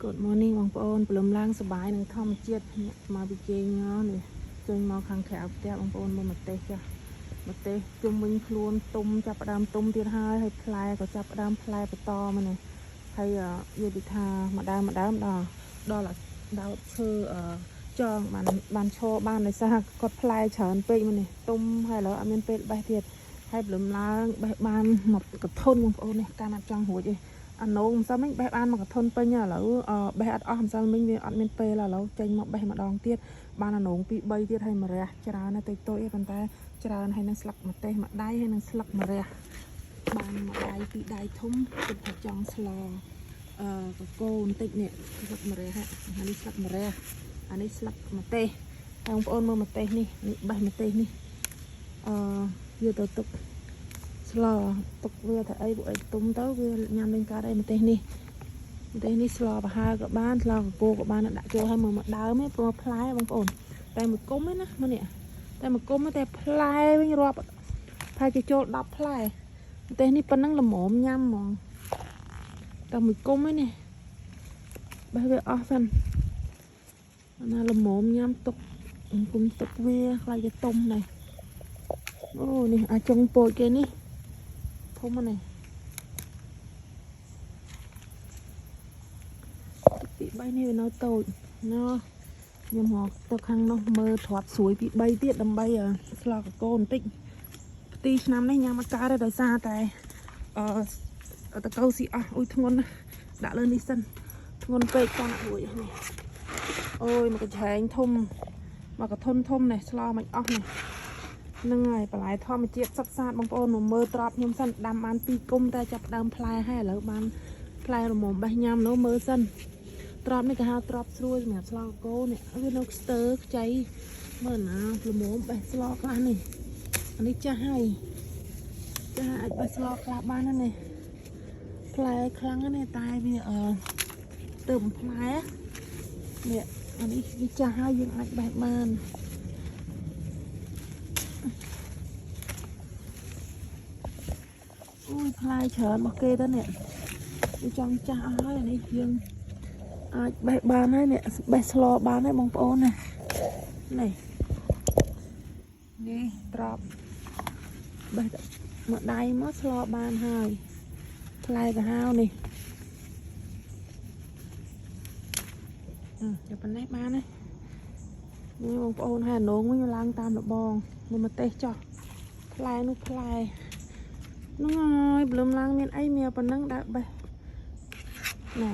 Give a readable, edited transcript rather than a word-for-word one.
Good morning បងប្អូនព្រលឹមឡើងសប្បាយនឹងធម្មជាតិមកពីជើងនេះចេញមកខាងក្រៅផ្ទះបងប្អូនមើលម្ទេសចាស់ម្ទេសជុំវិញខ្លួនទុំចាប់ផ្ដើមទុំទៀតហើយផ្លែក៏ចាប់ផ្ដើមផ្លែបន្តមកនេះហើយនិយាយពីថាម្ដងដល់ឈើចងបានឈរបានដោយសារគាត់ផ្លែច្រើនពេកមកនេះទុំហើយឥឡូវអត់មានពេលបេះទៀតហើយព្រលឹមឡើងបេះបានមកកធុនបងប្អូននេះការណាត់ចង់រួចទេអានោមម្សិលមិញបេះបានមកកធុនពេញឥឡូវបេះអត់អស់ម្សិលមិញវាអត់មានពេលឥឡូវចេញមកបេះម្ដងទៀតបានអានោម2 3ទៀតហើយម្រះច្រើនណាស់តូចឯប៉ុន្តែច្រើនហើយនឹងស្លឹកម្ទេសមួយដៃហើយនឹងស្លឹកម្រះបានមួយដៃពីរដៃធំគិតថាចង់ស្លកកូនបន្តិចនេះស្លឹកម្រះអានេះស្លឹកម្រះអានេះស្លឹកម្ទេសបងប្អូនមើលម្ទេសនេះបេះម្ទេសនេះយកទៅទុកស្លទុកវាទៅអីពួកអីទុំទៅវាញ៉ាំលេងកើតអីម្ទេសនេះស្លប្រហើក៏បានស្លកកូក៏បានដាក់ចូលឲ្យមើលមកដើមឯងព្រោះផ្លែបងប្អូនតែមួយគុំឯណាមើលនេះតែមួយគុំតែផ្លែវិញរាប់ផ្លែជាចូល10ផ្លែម្ទេសនេះប៉ុណ្ណឹងល្មមញ៉ាំហ្មងតែមួយគុំឯនេះបេះវាអស់សិនណាល្មមញ៉ាំទុកគុំទុកវាខ្លាចវាទុំនេះអូនេះអាចុងពោចគេនេះធំហ្នឹងពី3នេះវានៅតូចណាខ្ញុំមកទៅខាងនោះមើលទ្រាត់ស្រួយពី3ទៀតដើម្បីស្លកកូនបន្តិចផ្ទីឆ្នាំនេះញ៉ាំអត់កើតទេដោយសារតែតកៅស៊ីអស់អ៊ុយធ្ងន់ដាក់លើនេះសិនធ្ងន់ពេកគាត់អត់រួចនេះអូយមកកញ្ឆែងធំមកកធុនធំនេះស្លមិនអស់នេះនឹងហើយបន្លែធម្មជាតិសុទ្ធសាធបងប្អូនមកមើលត្រប់ខ្ញុំសិនដាំបាន2គុំតែចាប់ដើមផ្លែហើយឥឡូវបានផ្លែរមុំបេះញ៉ាំនោះមើលសិនត្រប់នេះគេហៅត្រប់ស្រួយសម្រាប់ស្លកកូននេះវានៅស្ទើខ្ចីមើលណារមុំបេះស្លខ្លះនេះអានេះចាស់ហើយចាស់អាចបេះស្លខ្លះបានណានេះផ្លែខ្លាំងណាស់តែវាទើបផ្លែនេះអានេះវាចាស់ហើយយើងអាចបេះបានអូយផ្លែច្រើនមកគេទៅនេះវាចង់ចាស់អស់ហើយនេះយើងអាចបេះបានហើយនេះបេះស្លបានហើយបងប្អូនណានេះត្រប់បេះមួយដៃមកស្លបានហើយផ្លែកាហាវនេះតែប៉ុណ្ណេះបានហើយនេះបងប្អូនហើយអានងវិញឡើងតាមលបងនេះមកទេសចោះផ្លែនោះផ្លែហ្នឹងហើយព្រលឹមឡើងមានអីមានប៉ុណ្ណឹងដាក់បេះណា